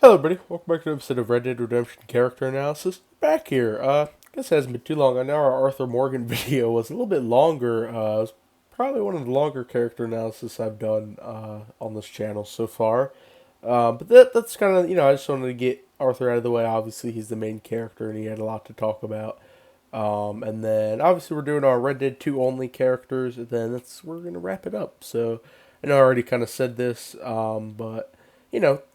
Hello, everybody. Welcome back to an episode of Red Dead Redemption Character Analysis. Back here. I guess it hasn't been too long. I know our Arthur Morgan video was a little bit longer. It was probably one of the longer character analysis I've done on this channel so far. But that's kind of, I just wanted to get Arthur out of the way. Obviously, he's the main character, and he had a lot to talk about. And then, obviously, we're doing our Red Dead 2 only characters, and then we're going to wrap it up. So, I know I already kind of said this, but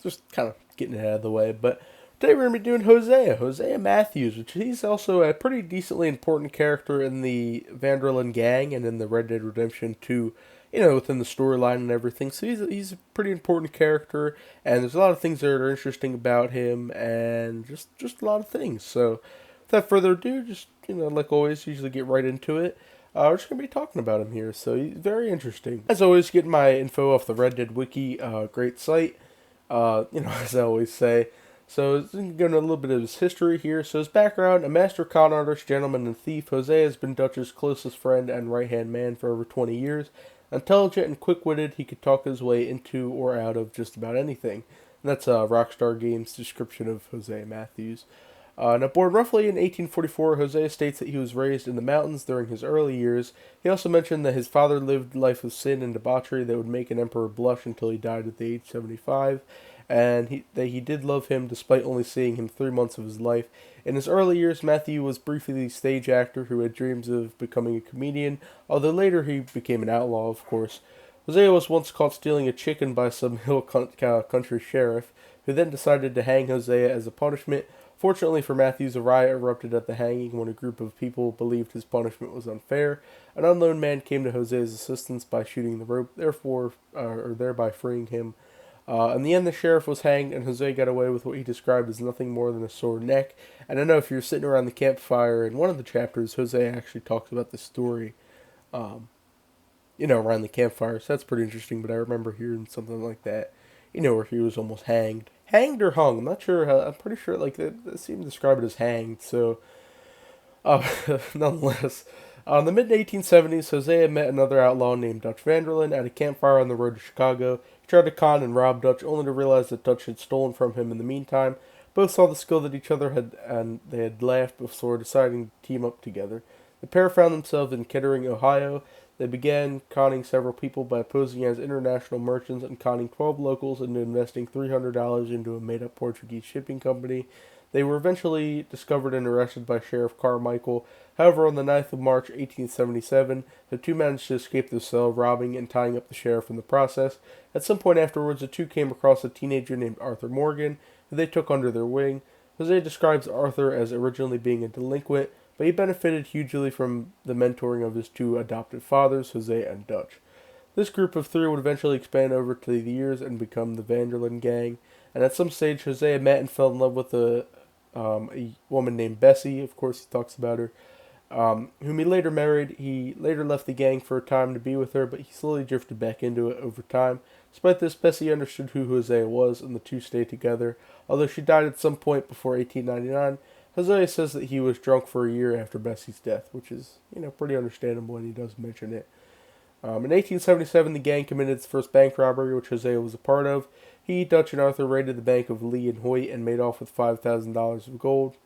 just kind of getting it out of the way. But today we're going to be doing Hosea Matthews, which he's also a pretty decently important character in the Vanderlyn gang and in the Red Dead Redemption 2, within the storyline and everything. So he's a pretty important character, and there's a lot of things that are interesting about him, and just a lot of things. So without further ado, just, like always, usually get right into it. We're just going to be talking about him here, so he's very interesting. As always, getting my info off the Red Dead Wiki, great site. As I always say. So, going to a little bit of his history here. So, his background: a master con artist, gentleman, and thief, Hosea has been Dutch's closest friend and right-hand man for over 20 years. Intelligent and quick-witted, he could talk his way into or out of just about anything. And that's Rockstar Games' description of Hosea Matthews. Now, born roughly in 1844, Hosea states that he was raised in the mountains during his early years. He also mentioned that his father lived a life of sin and debauchery that would make an emperor blush until he died at the age 75, and that he did love him despite only seeing him 3 months of his life. In his early years, Matthew was briefly a stage actor who had dreams of becoming a comedian, although later he became an outlaw, of course. Hosea was once caught stealing a chicken by some hill country sheriff, who then decided to hang Hosea as a punishment. Fortunately for Matthews, a riot erupted at the hanging when a group of people believed his punishment was unfair. An unknown man came to Hosea's assistance by shooting the rope, thereby freeing him. In the end, the sheriff was hanged, and Hosea got away with what he described as nothing more than a sore neck. And I know if you're sitting around the campfire in one of the chapters, Hosea actually talks about the story, around the campfire. So that's pretty interesting, but I remember hearing something like that, where he was almost hanged. Hanged or hung? I'm not sure. I'm pretty sure, they seem to describe it as hanged. So, nonetheless, in the mid-1870s, Hosea met another outlaw named Dutch Vanderlyn at a campfire on the road to Chicago. He tried to con and rob Dutch, only to realize that Dutch had stolen from him in the meantime. Both saw the skill that each other had, and they had laughed before deciding to team up together. The pair found themselves in Kettering, Ohio. They began conning several people by posing as international merchants and conning 12 locals into investing $300 into a made-up Portuguese shipping company. They were eventually discovered and arrested by Sheriff Carmichael. However, on the 9th of March, 1877, the two managed to escape the cell, robbing and tying up the sheriff in the process. At some point afterwards, the two came across a teenager named Arthur Morgan, who they took under their wing. Hosea describes Arthur as originally being a delinquent, but he benefited hugely from the mentoring of his two adopted fathers, Hosea and Dutch. This group of three would eventually expand over to the years and become the Vanderlyn gang, and at some stage Hosea met and fell in love with a woman named Bessie. Of course, he talks about her, whom he later married. He later left the gang for a time to be with her, but he slowly drifted back into it over time. Despite this, Bessie understood who Hosea was, and the two stayed together, although she died at some point before 1899. Hosea says that he was drunk for a year after Bessie's death, which is, pretty understandable, and he does mention it. In 1877, the gang committed its first bank robbery, which Hosea was a part of. He, Dutch, and Arthur raided the bank of Lee and Hoyt and made off with $5,000 of gold,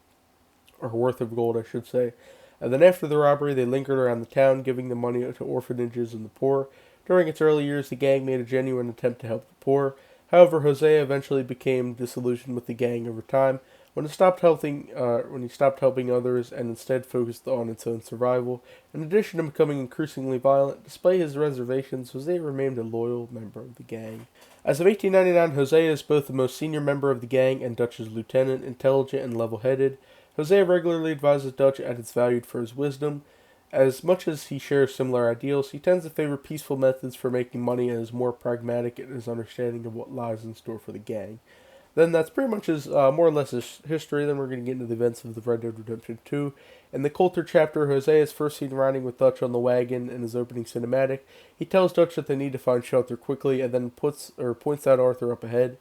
or worth of gold, I should say. And then after the robbery, they lingered around the town, giving the money to orphanages and the poor. During its early years, the gang made a genuine attempt to help the poor. However, Hosea eventually became disillusioned with the gang over time. When he stopped helping others and instead focused on its own survival. In addition to becoming increasingly violent, despite his reservations, Hosea remained a loyal member of the gang. As of 1899, Hosea is both the most senior member of the gang and Dutch's lieutenant, intelligent and level-headed. Hosea regularly advises Dutch and is valued for his wisdom. As much as he shares similar ideals, he tends to favor peaceful methods for making money and is more pragmatic in his understanding of what lies in store for the gang. Then that's pretty much his, more or less his history. Then we're going to get into the events of the Red Dead Redemption 2. In the cter chapter, Hosea is first seen riding with Dutch on the wagon in his opening cinematic. He tells Dutch that they need to find shelter quickly and then points out Arthur up ahead.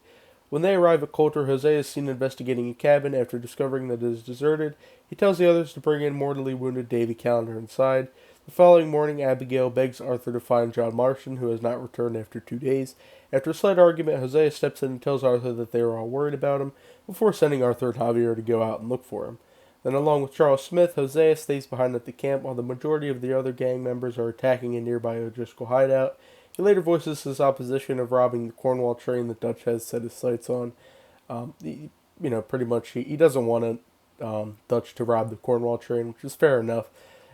When they arrive at cter, Hosea is seen investigating a cabin after discovering that it is deserted. He tells the others to bring in mortally wounded Davy Callender inside. The following morning, Abigail begs Arthur to find John Marston, who has not returned after 2 days. After a slight argument, Hosea steps in and tells Arthur that they are all worried about him, before sending Arthur and Javier to go out and look for him. Then, along with Charles Smith, Hosea stays behind at the camp while the majority of the other gang members are attacking a nearby O'Driscoll hideout. He later voices his opposition of robbing the Cornwall train that Dutch has set his sights on. Pretty much he doesn't want Dutch to rob the Cornwall train, which is fair enough.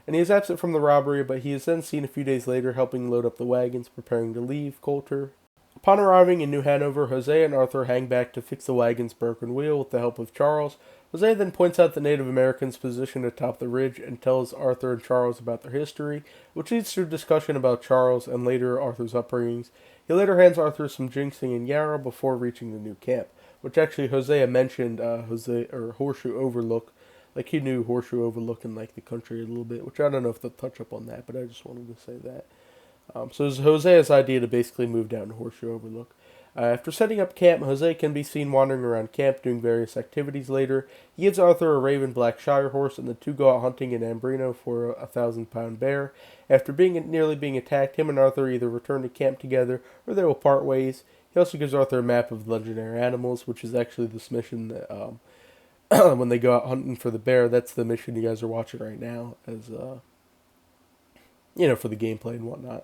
And he is absent from the robbery, but he is then seen a few days later helping load up the wagons, preparing to leave Coulter. Upon arriving in New Hanover, Hosea and Arthur hang back to fix the wagon's broken wheel with the help of Charles. Hosea then points out the Native Americans' position atop the ridge and tells Arthur and Charles about their history, which leads to a discussion about Charles and later Arthur's upbringings. He later hands Arthur some ginseng and yarrow before reaching the new camp, which actually Hosea mentioned Horseshoe Overlook. Like, he knew Horseshoe Overlook in, like, the country a little bit, which I don't know if they'll touch up on that, but I just wanted to say that. So it's Hosea's idea to basically move down to Horseshoe Overlook. After setting up camp, Hosea can be seen wandering around camp doing various activities later. He gives Arthur a raven black shire horse, and the two go out hunting in Ambrino for a 1,000-pound bear. After nearly being attacked, him and Arthur either return to camp together or they will part ways. He also gives Arthur a map of legendary animals, which is actually this mission that when they go out hunting for the bear. That's the mission you guys are watching right now, as for the gameplay and whatnot.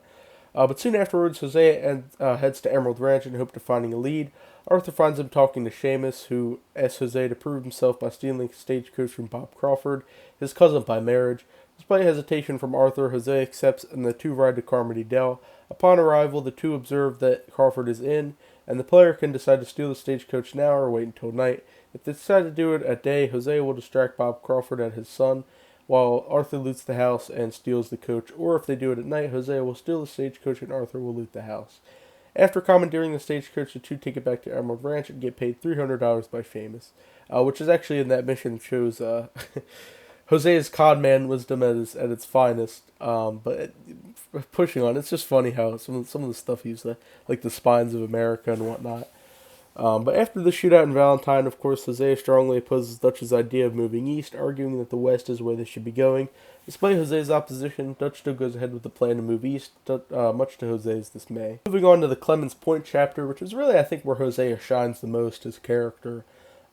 But soon afterwards, Hosea heads to Emerald Ranch in hope of finding a lead. Arthur finds him talking to Seamus, who asks Hosea to prove himself by stealing a stagecoach from Bob Crawford, his cousin by marriage. Despite hesitation from Arthur, Hosea accepts and the two ride to Carmody Dell. Upon arrival, the two observe that Crawford is in, and the player can decide to steal the stagecoach now or wait until night. If they decide to do it at day, Hosea will distract Bob Crawford and his son, while Arthur loots the house and steals the coach, or if they do it at night, Hosea will steal the stagecoach and Arthur will loot the house. After commandeering the stagecoach, the two take it back to Emerald Ranch and get paid $300 by Seamus, which is actually in that mission shows Hosea's conman wisdom at its finest. Pushing on, it's just funny how some of the stuff he's like the spines of America and whatnot. But after the shootout in Valentine, of course, Hosea strongly opposes Dutch's idea of moving east, arguing that the west is where they should be going. Despite Hosea's opposition, Dutch still goes ahead with the plan to move east, much to Hosea's dismay. Moving on to the Clemens Point chapter, which is really, I think, where Hosea shines the most as character.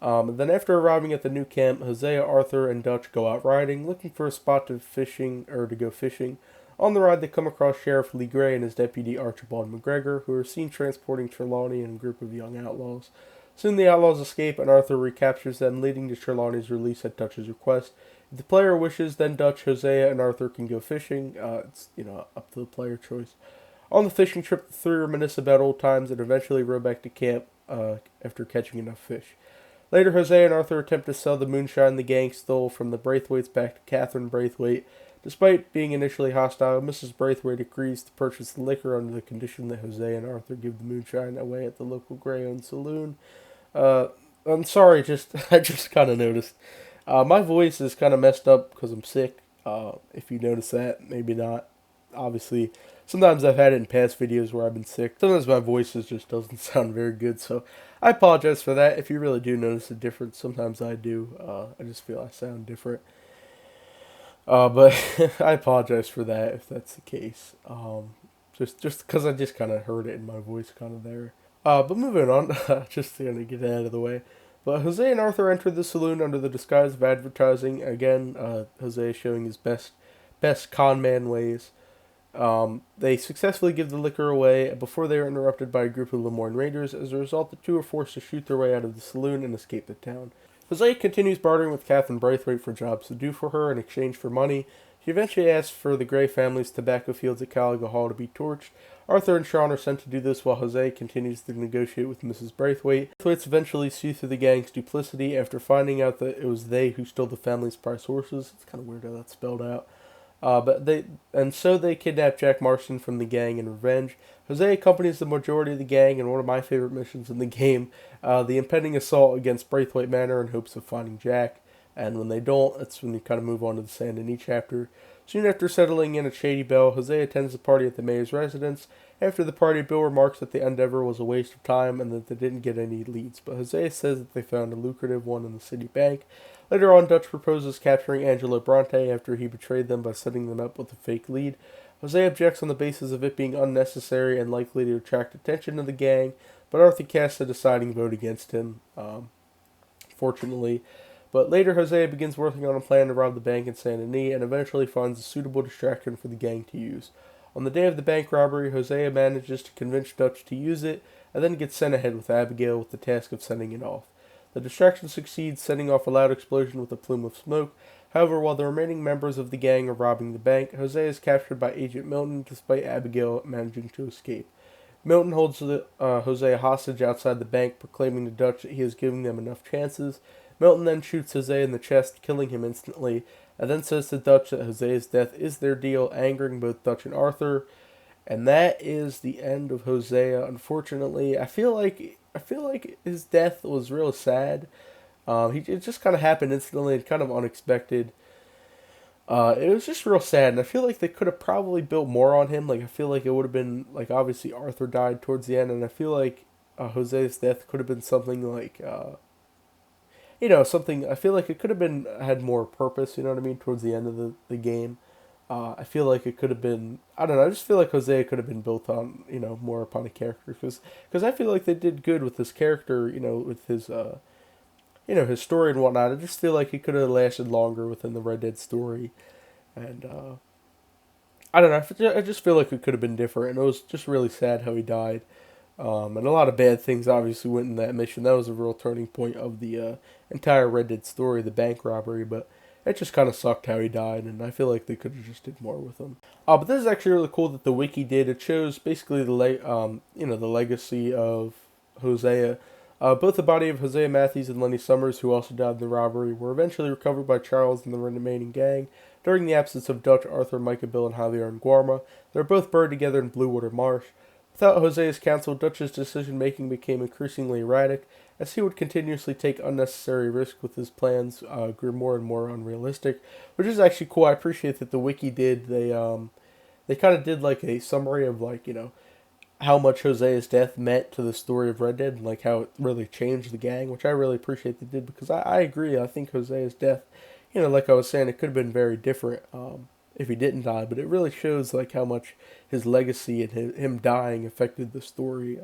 Then after arriving at the new camp, Hosea, Arthur, and Dutch go out riding, looking for a spot to go fishing. On the ride, they come across Sheriff Lee Gray and his deputy Archibald McGregor, who are seen transporting Trelawney and a group of young outlaws. Soon the outlaws escape, and Arthur recaptures them, leading to Trelawney's release at Dutch's request. If the player wishes, then Dutch, Hosea, and Arthur can go fishing. It's up to the player choice. On the fishing trip, the three reminisce about old times and eventually row back to camp after catching enough fish. Later, Hosea and Arthur attempt to sell the moonshine the gang stole from the Braithwaites back to Catherine Braithwaite. Despite being initially hostile, Mrs. Braithwaite agrees to purchase the liquor under the condition that Hosea and Arthur give the moonshine away at the local Gray-owned saloon. I'm sorry, I just kind of noticed. My voice is kind of messed up because I'm sick. If you notice that, maybe not. Obviously, sometimes I've had it in past videos where I've been sick. Sometimes my voice just doesn't sound very good, so I apologize for that. If you really do notice a difference, sometimes I do. I just feel I sound different. But I apologize for that if that's the case. Just because I just kind of heard it in my voice kind of there. But moving on, just to kind of get it out of the way. But Hosea and Arthur enter the saloon under the disguise of advertising. Again, Hosea showing his best con man ways. They successfully give the liquor away before they are interrupted by a group of Lemoyne Raiders. As a result, the two are forced to shoot their way out of the saloon and escape the town. Hosea continues bartering with Catherine Braithwaite for jobs to do for her in exchange for money. She eventually asks for the Gray family's tobacco fields at Caliga Hall to be torched. Arthur and Sean are sent to do this while Hosea continues to negotiate with Mrs. Braithwaite. Braithwaites eventually see through the gang's duplicity after finding out that it was they who stole the family's prize horses. It's kind of weird how that's spelled out. So they kidnap Jack Marston from the gang in revenge. Hosea accompanies the majority of the gang in one of my favorite missions in the game, the impending assault against Braithwaite Manor in hopes of finding Jack. And when they don't, that's when you kind of move on to the Saint Denis chapter. Soon after settling in at Shady Belle, Hosea attends the party at the mayor's residence. After the party, Bill remarks that the endeavor was a waste of time and that they didn't get any leads, but Hosea says that they found a lucrative one in the city bank. Later on, Dutch proposes capturing Angelo Bronte after he betrayed them by setting them up with a fake lead. Hosea objects on the basis of it being unnecessary and likely to attract attention to the gang, but Arthur casts a deciding vote against him, fortunately. But later, Hosea begins working on a plan to rob the bank in Saint Denis and eventually finds a suitable distraction for the gang to use. On the day of the bank robbery, Hosea manages to convince Dutch to use it and then gets sent ahead with Abigail with the task of sending it off. The distraction succeeds, setting off a loud explosion with a plume of smoke. However, while the remaining members of the gang are robbing the bank, Hosea is captured by Agent Milton despite Abigail managing to escape. Milton holds Hosea hostage outside the bank, proclaiming to Dutch that he is giving them enough chances. Milton then shoots Hosea in the chest, killing him instantly, and then says to Dutch that Hosea's death is their deal, angering both Dutch and Arthur. And that is the end of Hosea. Unfortunately, I feel like his death was real sad. It just kind of happened instantly and kind of unexpected. It was just real sad, and I feel like they could have probably built more on him. Like I feel like it would have been like obviously Arthur died towards the end, and I feel like Hosea's death could have been something like something. I feel like it could have been had more purpose. You know what I mean? Towards the end of the game, I feel like it could have been. I don't know. I just feel like Hosea could have been built on more upon a character because I feel like they did good with this character. With his story and whatnot. I just feel like he could have lasted longer within the Red Dead story, and I don't know. I just feel like it could have been different, and it was just really sad how he died. And a lot of bad things obviously went in that mission. That was a real turning point of the entire Red Dead story, the bank robbery. But it just kind of sucked how he died, and I feel like they could have just did more with him. But this is actually really cool that the wiki did. It shows basically the legacy of Hosea. Both the body of Hosea Matthews and Lenny Summers, who also died in the robbery, were eventually recovered by Charles and the remaining gang. During the absence of Dutch, Arthur, Micah, Bill, and Javier and Guarma, they were both buried together in Blue Water Marsh. Without Hosea's counsel, Dutch's decision-making became increasingly erratic, as he would continuously take unnecessary risks with his plans grew more and more unrealistic, which is actually cool. I appreciate that the wiki did. They kind of did like a summary of how much Hosea's death meant to the story of Red Dead and like how it really changed the gang, which I really appreciate they did because I agree. I think Hosea's death, like I was saying, it could have been very different if he didn't die, but it really shows like how much his legacy and him dying affected the story,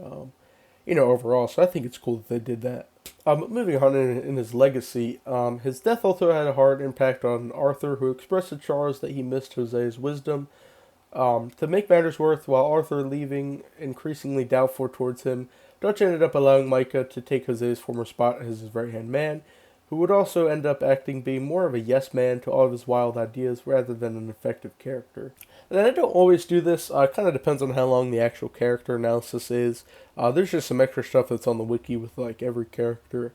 overall. So I think it's cool that they did that. Moving on in his legacy, his death also had a hard impact on Arthur, who expressed to Charles that he missed Hosea's wisdom. To make matters worse, while Arthur leaving increasingly doubtful towards him, Dutch ended up allowing Micah to take Hosea's former spot as his right-hand man, who would also end up being more of a yes man to all of his wild ideas rather than an effective character. And I don't always do this. It kind of depends on how long the actual character analysis is. There's just some extra stuff that's on the wiki with like every character.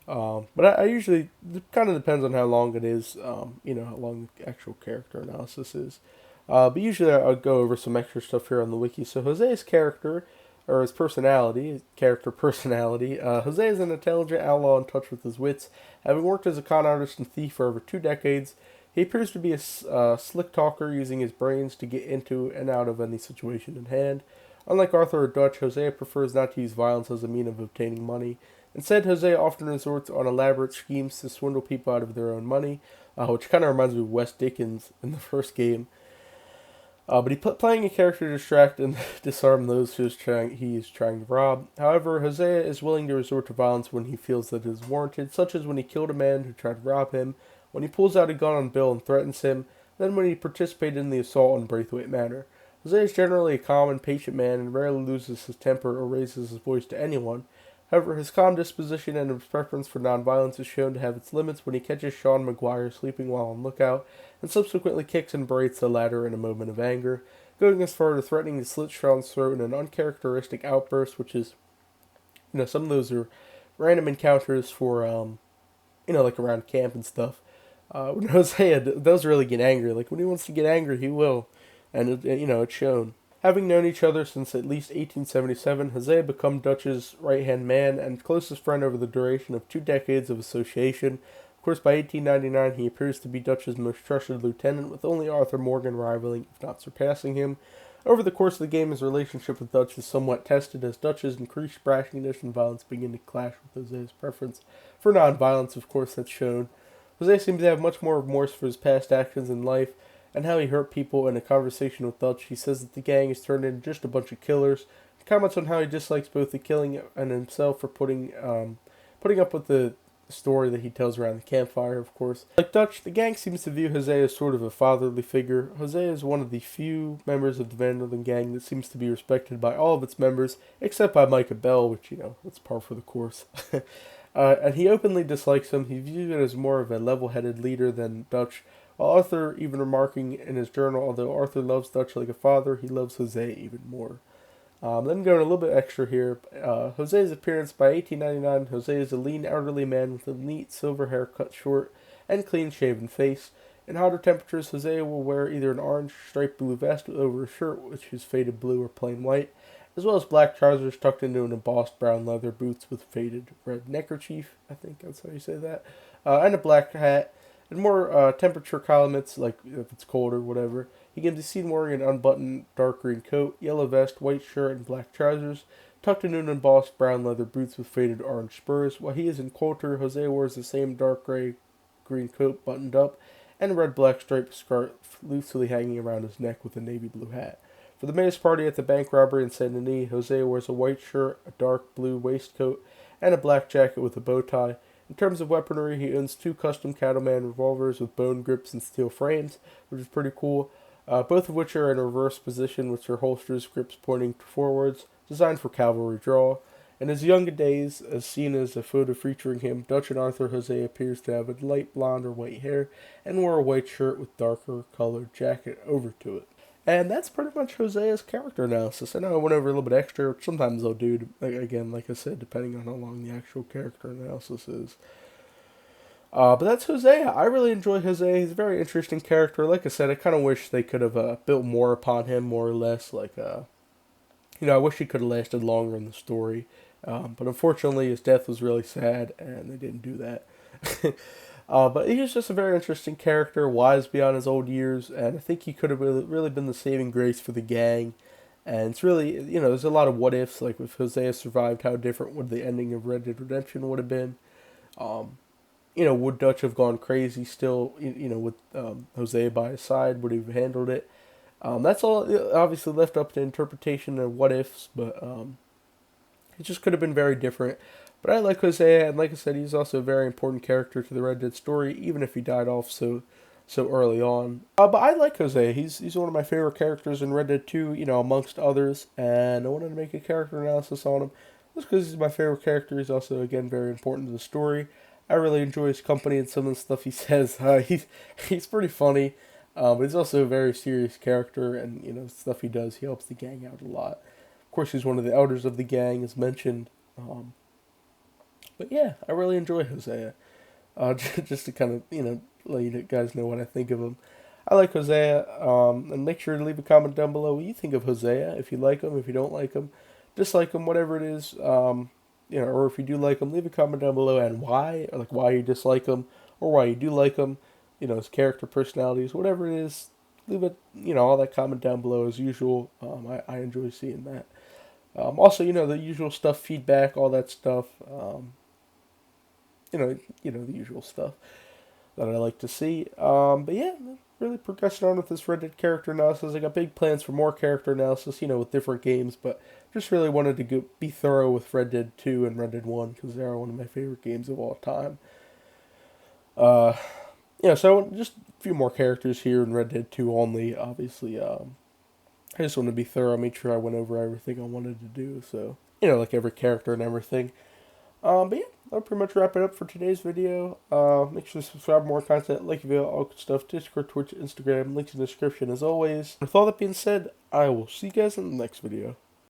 But I usually, it kind of depends on how long it is, how long the actual character analysis is. But usually I'll go over some extra stuff here on the wiki. So Hosea's character, or his personality, Hosea is an intelligent outlaw in touch with his wits. Having worked as a con artist and thief for over 2 decades, he appears to be a slick talker, using his brains to get into and out of any situation in hand. Unlike Arthur or Dutch, Hosea prefers not to use violence as a means of obtaining money. Instead, Hosea often resorts on elaborate schemes to swindle people out of their own money, which kind of reminds me of Wes Dickens in the first game. But playing a character to distract and disarm those he is trying to rob. However, Hosea is willing to resort to violence when he feels that it is warranted, such as when he killed a man who tried to rob him, when he pulls out a gun on Bill and threatens him, then when he participated in the assault on Braithwaite Manor. Hosea is generally a calm and patient man and rarely loses his temper or raises his voice to anyone. However, his calm disposition and his preference for nonviolence is shown to have its limits when he catches Sean McGuire sleeping while on lookout, and subsequently kicks and berates the latter in a moment of anger, going as far to threatening to slit Sean's throat in an uncharacteristic outburst, which is, some of those are random encounters for, like around camp and stuff. When Hosea does really get angry, like when he wants to get angry, he will, and it's shown. Having known each other since at least 1877, Hosea became Dutch's right-hand man and closest friend over the duration of 2 decades of association. Of course, by 1899, he appears to be Dutch's most trusted lieutenant, with only Arthur Morgan rivaling, if not surpassing him. Over the course of the game, his relationship with Dutch is somewhat tested, as Dutch's increased brashness and violence begin to clash with Hosea's preference for non-violence. Of course, that's shown. Hosea seems to have much more remorse for his past actions in life, and how he hurt people. In a conversation with Dutch, he says that the gang has turned into just a bunch of killers. He comments on how he dislikes both the killing and himself for putting up with the story that he tells around the campfire, of course. Like Dutch, the gang seems to view Hosea as sort of a fatherly figure. Hosea is one of the few members of the Van Vanderlyn gang that seems to be respected by all of its members, except by Micah Bell, which, that's par for the course. And he openly dislikes him. He views it as more of a level-headed leader than Dutch, while Arthur even remarking in his journal, although Arthur loves Dutch like a father, he loves Hosea even more. Then going a little bit extra here, Jose's appearance by 1899, Jose is a lean, elderly man with a neat silver hair cut short and clean-shaven face. In hotter temperatures, Jose will wear either an orange striped blue vest over a shirt which is faded blue or plain white, as well as black trousers tucked into an embossed brown leather boots with faded red neckerchief, I think that's how you say that, and a black hat. In more temperature climates, like if it's cold or whatever, he can be seen wearing an unbuttoned dark green coat, yellow vest, white shirt, and black trousers, tucked into an embossed brown leather boots with faded orange spurs. While he is in Coulter, Jose wears the same dark green coat buttoned up, and a red-black striped scarf loosely hanging around his neck with a navy blue hat. For the mayor's party at the bank robbery in Saint Denis, Jose wears a white shirt, a dark blue waistcoat, and a black jacket with a bow tie. In terms of weaponry, he owns 2 custom Cattleman revolvers with bone grips and steel frames, which is pretty cool, both of which are in a reverse position with their holsters grips pointing forwards, designed for cavalry draw. In his younger days, as seen as a photo featuring him, Dutch and Arthur Jose appears to have a light blonde or white hair and wore a white shirt with darker colored jacket over to it. And that's pretty much Hosea's character analysis. I know I went over a little bit extra, which sometimes I'll do, again, like I said, depending on how long the actual character analysis is. But that's Hosea. I really enjoy Hosea. He's a very interesting character. Like I said, I kind of wish they could have built more upon him, more or less. I wish he could have lasted longer in the story. But unfortunately, his death was really sad, and they didn't do that. But he was just a very interesting character, wise beyond his old years, and I think he could have really been the saving grace for the gang. And it's really, there's a lot of what ifs, like if Hosea survived, how different would the ending of Red Dead Redemption would have been? Would Dutch have gone crazy still, with Hosea by his side? Would he have handled it? That's all obviously left up to interpretation and what ifs, but it just could have been very different. But I like Hosea, and like I said, he's also a very important character to the Red Dead story, even if he died off so early on. But I like Hosea. He's one of my favorite characters in Red Dead 2, amongst others, and I wanted to make a character analysis on him. Just because he's my favorite character. He's also, again, very important to the story. I really enjoy his company and some of the stuff he says. He's pretty funny, but he's also a very serious character, and, stuff he does, he helps the gang out a lot. Of course, he's one of the elders of the gang, as mentioned. But yeah, I really enjoy Hosea. Just to kind of, let you guys know what I think of him. I like Hosea, and make sure to leave a comment down below what you think of Hosea, if you like him, if you don't like him, dislike him, whatever it is, or if you do like him, leave a comment down below and why, or like why you dislike him, or why you do like him, his character, personalities, whatever it is, leave it, all that comment down below as usual. I enjoy seeing that. Also, the usual stuff, feedback, all that stuff, the usual stuff that I like to see. But yeah, really progressing on with this Red Dead character analysis. I got big plans for more character analysis, with different games, but just really wanted to be thorough with Red Dead 2 and Red Dead 1, because they are one of my favorite games of all time. So just a few more characters here in Red Dead 2 only, obviously. I just want to be thorough, make sure I went over everything I wanted to do, so, like every character and everything. But yeah, that'll pretty much wrap it up for today's video. Make sure to subscribe for more content, like the video, all good stuff, Discord, Twitch, Instagram, links in the description as always. With all that being said, I will see you guys in the next video.